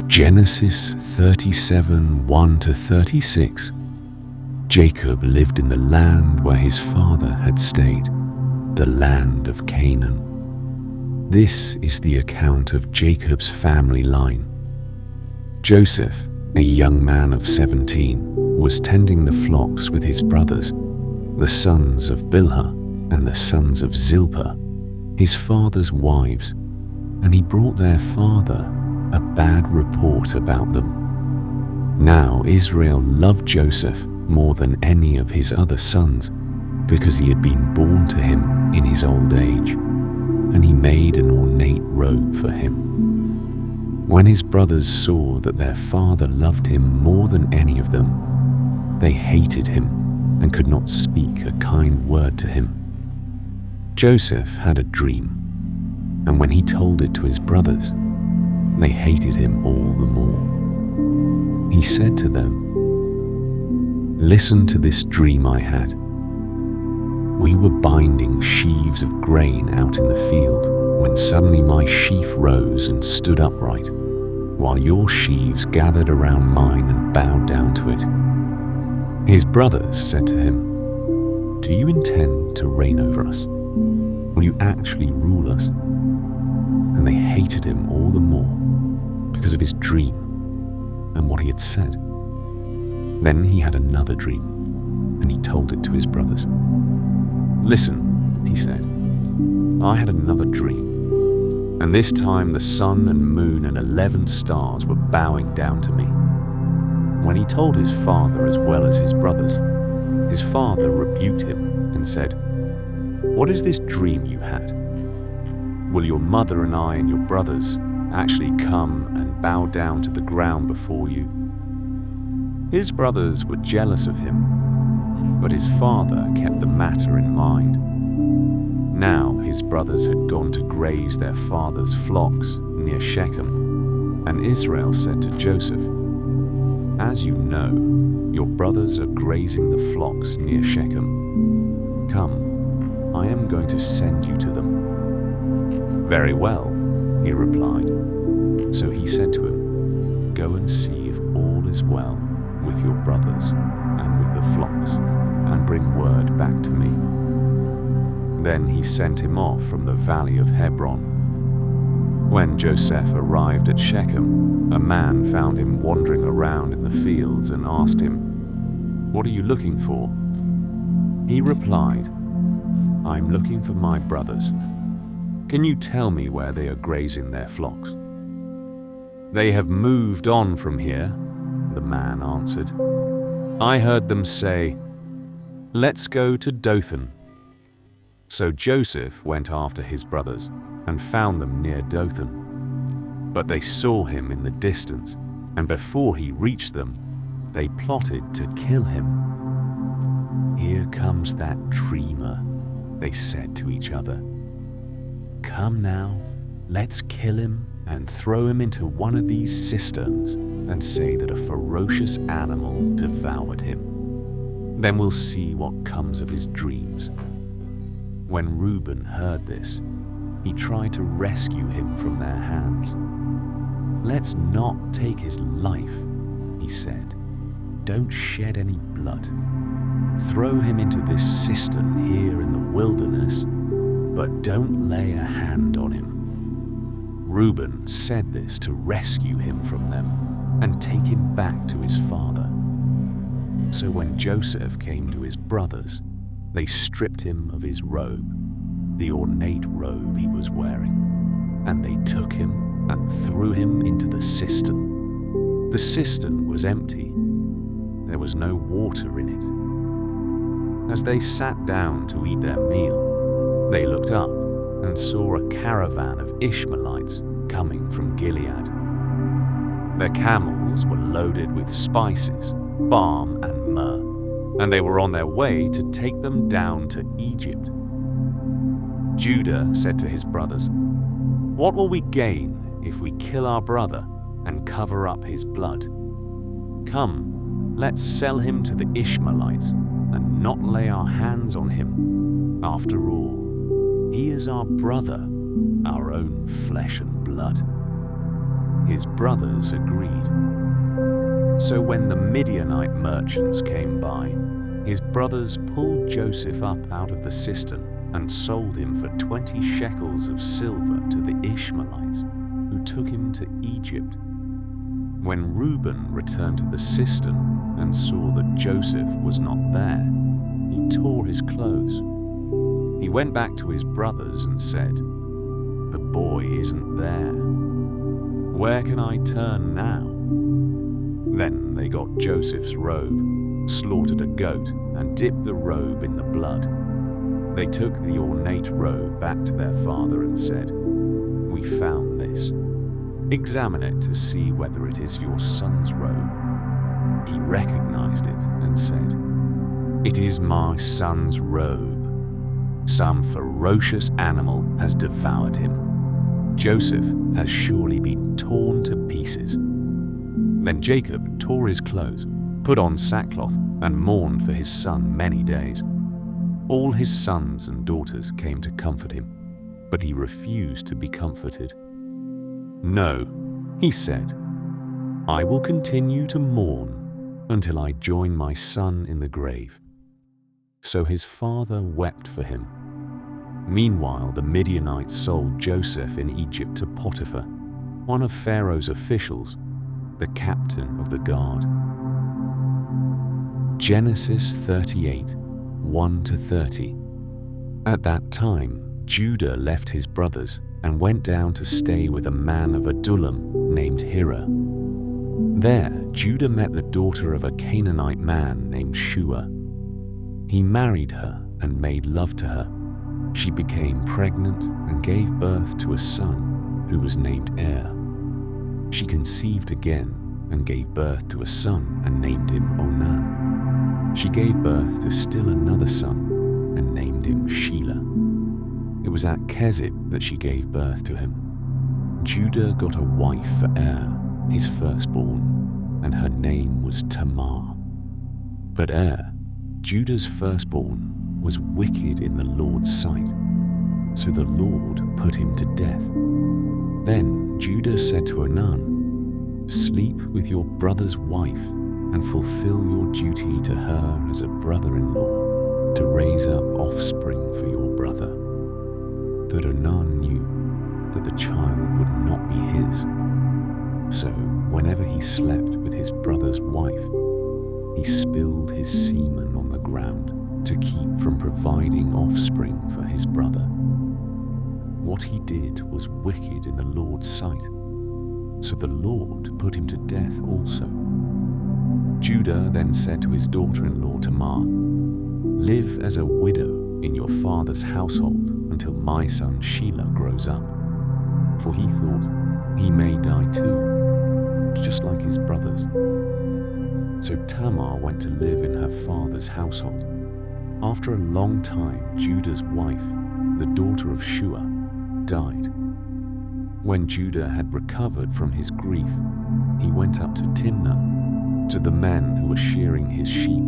Genesis 37, 1-36. Jacob lived in the land where his father had stayed, the land of Canaan. This is the account of Jacob's family line. Joseph, a young man of 17, was tending the flocks with his brothers, the sons of Bilhah and the sons of Zilpah, his father's wives, and he brought their father a bad report about them. Now Israel loved Joseph more than any of his other sons, because he had been born to him in his old age, and he made an ornate robe for him. When his brothers saw that their father loved him more than any of them, they hated him and could not speak a kind word to him. Joseph had a dream, and when he told it to his brothers, they hated him all the more. He said to them, "Listen to this dream I had. We were binding sheaves of grain out in the field when suddenly my sheaf rose and stood upright, while your sheaves gathered around mine and bowed down to it." His brothers said to him, "Do you intend to reign over us? Will you actually rule us?" And they hated him all the more because of his dream and what he had said. Then he had another dream, and he told it to his brothers. "Listen," he said, "I had another dream, and this time the sun and moon and 11 stars were bowing down to me." When he told his father as well as his brothers, his father rebuked him and said, "What is this dream you had? Will your mother and I and your brothers actually come and bow down to the ground before you?" His brothers were jealous of him, but his father kept the matter in mind. Now his brothers had gone to graze their father's flocks near Shechem, and Israel said to Joseph, "As you know, your brothers are grazing the flocks near Shechem. Come, I am going to send you to them." "Very well," he replied. So he said to him, "Go and see if all is well with your brothers and with the flocks, and bring word back to me." Then he sent him off from the valley of Hebron. When Joseph arrived at Shechem, a man found him wandering around in the fields and asked him, "What are you looking for?" He replied, "I'm looking for my brothers. Can you tell me where they are grazing their flocks?" "They have moved on from here," the man answered. "I heard them say, 'Let's go to Dothan.'" So Joseph went after his brothers and found them near Dothan. But they saw him in the distance, and before he reached them, they plotted to kill him. "Here comes that dreamer," they said to each other. "Come now, let's kill him and throw him into one of these cisterns and say that a ferocious animal devoured him. Then we'll see what comes of his dreams." When Reuben heard this, he tried to rescue him from their hands. "Let's not take his life," he said. "Don't shed any blood. Throw him into this cistern here in the wilderness, but don't lay a hand on him." Reuben said this to rescue him from them and take him back to his father. So when Joseph came to his brothers, they stripped him of his robe, the ornate robe he was wearing, and they took him and threw him into the cistern. The cistern was empty. There was no water in it. As they sat down to eat their meal, they looked up and saw a caravan of Ishmaelites coming from Gilead. Their camels were loaded with spices, balm and myrrh, and they were on their way to take them down to Egypt. Judah said to his brothers, "What will we gain if we kill our brother and cover up his blood? Come, let's sell him to the Ishmaelites and not lay our hands on him. After all, he is our brother, our own flesh and blood." His brothers agreed. So when the Midianite merchants came by, his brothers pulled Joseph up out of the cistern and sold him for 20 shekels of silver to the Ishmaelites, who took him to Egypt. When Reuben returned to the cistern and saw that Joseph was not there, he tore his clothes. He went back to his brothers and said, "The boy isn't there. Where can I turn now?" Then they got Joseph's robe, slaughtered a goat, and dipped the robe in the blood. They took the ornate robe back to their father and said, "We found this. Examine it to see whether it is your son's robe." He recognized it and said, "It is my son's robe. Some ferocious animal has devoured him. Joseph has surely been torn to pieces." Then Jacob tore his clothes, put on sackcloth, and mourned for his son many days. All his sons and daughters came to comfort him, but he refused to be comforted. "No," he said, "I will continue to mourn until I join my son in the grave." So his father wept for him. Meanwhile, the Midianites sold Joseph in Egypt to Potiphar, one of Pharaoh's officials, the captain of the guard. Genesis 38, 1-30. At that time, Judah left his brothers and went down to stay with a man of Adullam named Hira. There, Judah met the daughter of a Canaanite man named Shua. He married her and made love to her. She became pregnant and gave birth to a son who was named Er. She conceived again and gave birth to a son and named him Onan. She gave birth to still another son and named him Shelah. It was at Kezib that she gave birth to him. Judah got a wife for Er, his firstborn, and her name was Tamar. But Er, Judah's firstborn, was wicked in the Lord's sight, so the Lord put him to death. Then Judah said to Onan, "Sleep with your brother's wife and fulfill your duty to her as a brother-in-law, to raise up offspring for your brother." But Onan knew that the child would not be his. So whenever he slept with his brother's wife, he spilled his semen on the ground to keep from providing offspring for his brother. What he did was wicked in the Lord's sight, so the Lord put him to death also. Judah then said to his daughter-in-law Tamar, "Live as a widow in your father's household until my son Shelah grows up," for he thought he may die too, just like his brothers. So Tamar went to live in her father's household. After a long time, Judah's wife, the daughter of Shua, died. When Judah had recovered from his grief, he went up to Timnah, to the men who were shearing his sheep,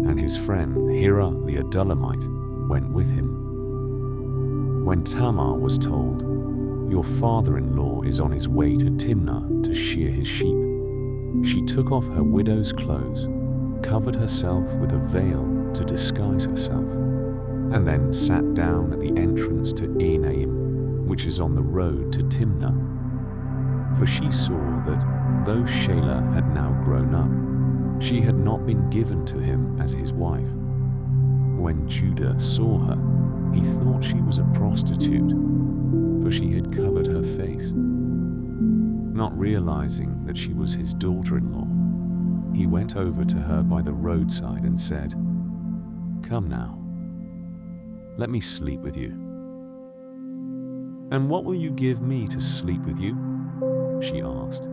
and his friend Hira the Adullamite went with him. When Tamar was told, "Your father-in-law is on his way to Timnah to shear his sheep," she took off her widow's clothes, covered herself with a veil to disguise herself, and then sat down at the entrance to Enaim, which is on the road to Timnah. For she saw that though Shelah had now grown up, she had not been given to him as his wife. When Judah saw her, he thought she was a prostitute, for she had covered her face. Not realizing that she was his daughter-in-law, he went over to her by the roadside and said, "Come now, let me sleep with you." "And what will you give me to sleep with you?" she asked.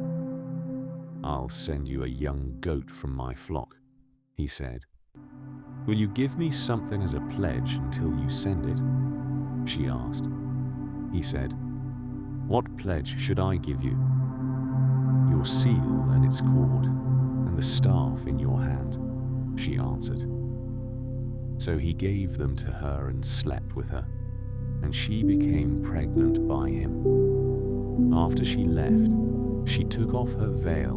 "I'll send you a young goat from my flock," he said. "Will you give me something as a pledge until you send it?" she asked. He said, "What pledge should I give you?" "Your seal and its cord, and the staff in your hand," she answered. So he gave them to her and slept with her, and she became pregnant by him. After she left, She took off her veil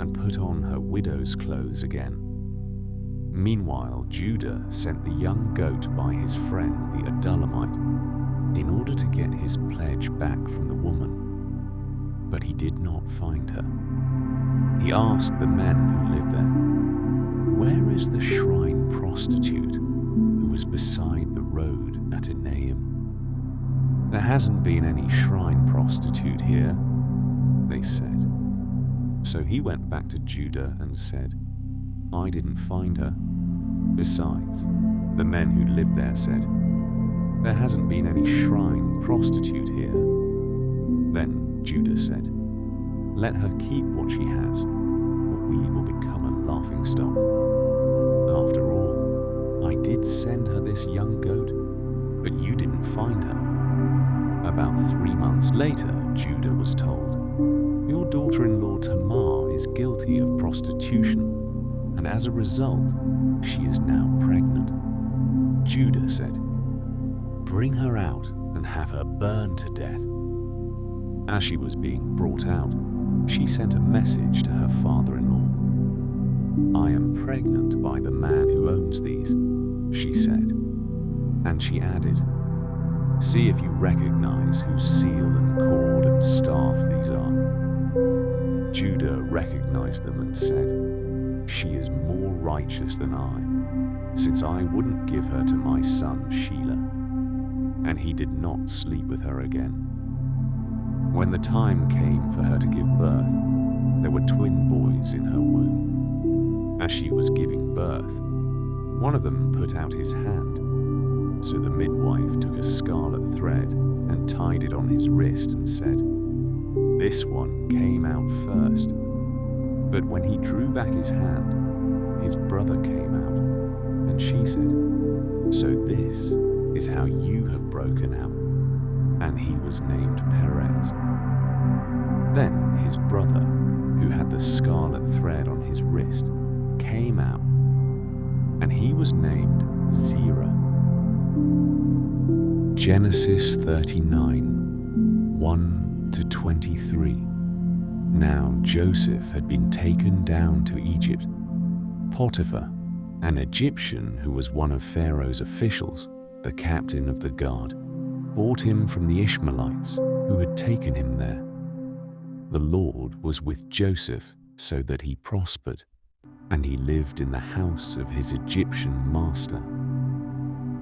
and put on her widow's clothes again. Meanwhile, Judah sent the young goat by his friend the Adullamite in order to get his pledge back from the woman, but he did not find her. He asked the men who lived there, "Where is the shrine prostitute who was beside the road at Enaim?" "There hasn't been any shrine prostitute here," they said. So he went back to Judah and said, "I didn't find her." Besides, the men who lived there said, "There hasn't been any shrine prostitute here." Then Judah said, "Let her keep what she has, or we will become a laughingstock. After all, I did send her this young goat, but you didn't find her." About 3 months later, Judah was told, "Your daughter-in-law Tamar is guilty of prostitution, and as a result, she is now pregnant." Judah said, "Bring her out and have her burned to death." As she was being brought out, she sent a message to her father-in-law. "I am pregnant by the man who owns these," she said. And she added, "See if you recognize whose seal and cord and staff these are." Judah recognized them and said, "She is more righteous than I, since I wouldn't give her to my son Shelah." And he did not sleep with her again. When the time came for her to give birth, there were twin boys in her womb. As she was giving birth, one of them put out his hand. So the midwife took a scarlet thread and tied it on his wrist and said, "This one came out first." But when he drew back his hand, his brother came out. And she said, "So this is how you have broken out." And he was named Perez. Then his brother, who had the scarlet thread on his wrist, came out, and he was named Zerah. Genesis 39, 1-23. Now Joseph had been taken down to Egypt. Potiphar, an Egyptian who was one of Pharaoh's officials, the captain of the guard, bought him from the Ishmaelites who had taken him there. The Lord was with Joseph so that he prospered, and he lived in the house of his Egyptian master.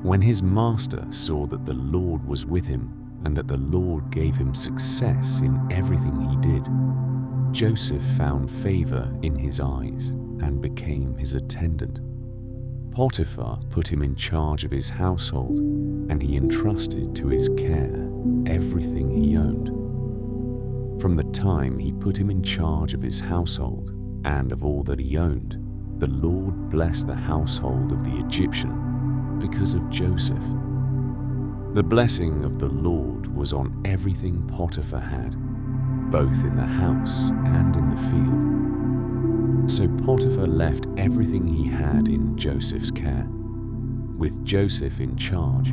When his master saw that the Lord was with him and that the Lord gave him success in everything he did, Joseph found favor in his eyes and became his attendant. Potiphar put him in charge of his household, and he entrusted to his care everything he owned. From the time he put him in charge of his household and of all that he owned, the Lord blessed the household of the Egyptian because of Joseph. The blessing of the Lord was on everything Potiphar had, both in the house and in the field. So Potiphar left everything he had in Joseph's care. With Joseph in charge,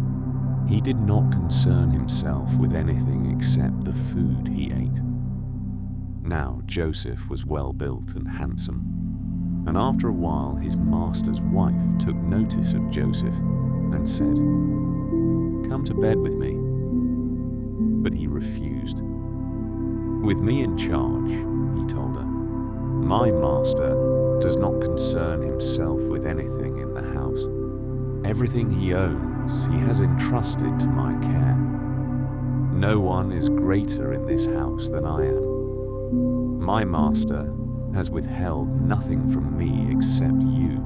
he did not concern himself with anything except the food he ate. Now Joseph was well built and handsome, and after a while his master's wife took notice of Joseph and said, "Come to bed with me." But he refused. "With me in charge," he told her, "my master does not concern himself with anything in the house. Everything he owns he has entrusted to my care. No one is greater in this house than I am. My master has withheld nothing from me except you,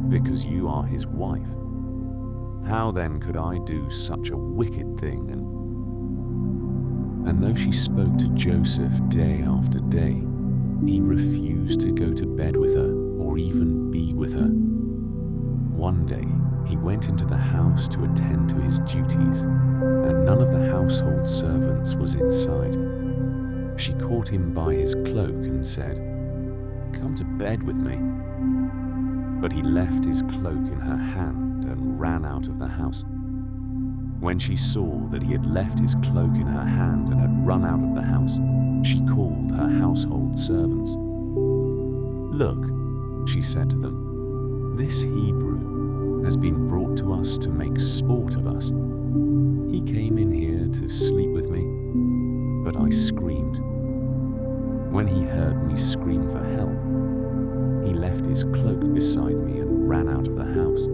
because you are his wife. How then could I do such a wicked thing?" And though she spoke to Joseph day after day, he refused to go to bed with her or even be with her. One day, he went into the house to attend to his duties, and none of the household servants was inside. She caught him by his cloak and said, "Come to bed with me." But he left his cloak in her hand and ran out of the house. When she saw that he had left his cloak in her hand and had run out of the house, she called her household servants. "Look," she said to them, "this Hebrew has been brought to us to make sport of us. He came in here to sleep with me, but I screamed. When he heard me scream for help, he left his cloak beside me and ran out of the house.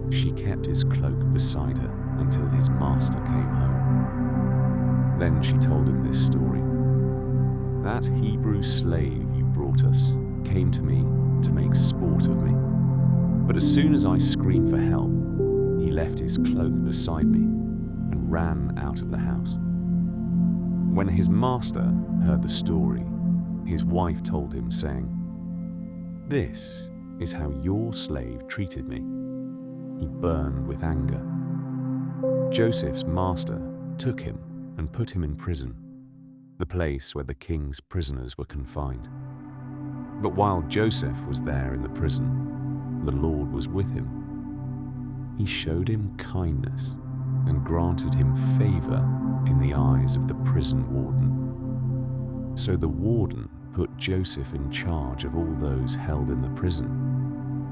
She kept his cloak beside her until his master came home. Then she told him this story. That Hebrew slave you brought us came to me to make sport of me. But as soon as I screamed for help, he left his cloak beside me and ran out of the house. When his master heard the story, his wife told him, saying, 'This is how your slave treated me.' He burned with anger. Joseph's master took him and put him in prison, the place where the king's prisoners were confined. But while Joseph was there in the prison, the Lord was with him. He showed him kindness and granted him favor in the eyes of the prison warden. So the warden put Joseph in charge of all those held in the prison,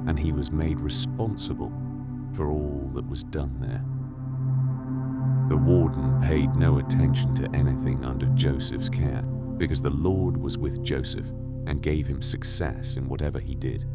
and he was made responsible for all that was done there. The warden paid no attention to anything under Joseph's care, because the Lord was with Joseph and gave him success in whatever he did.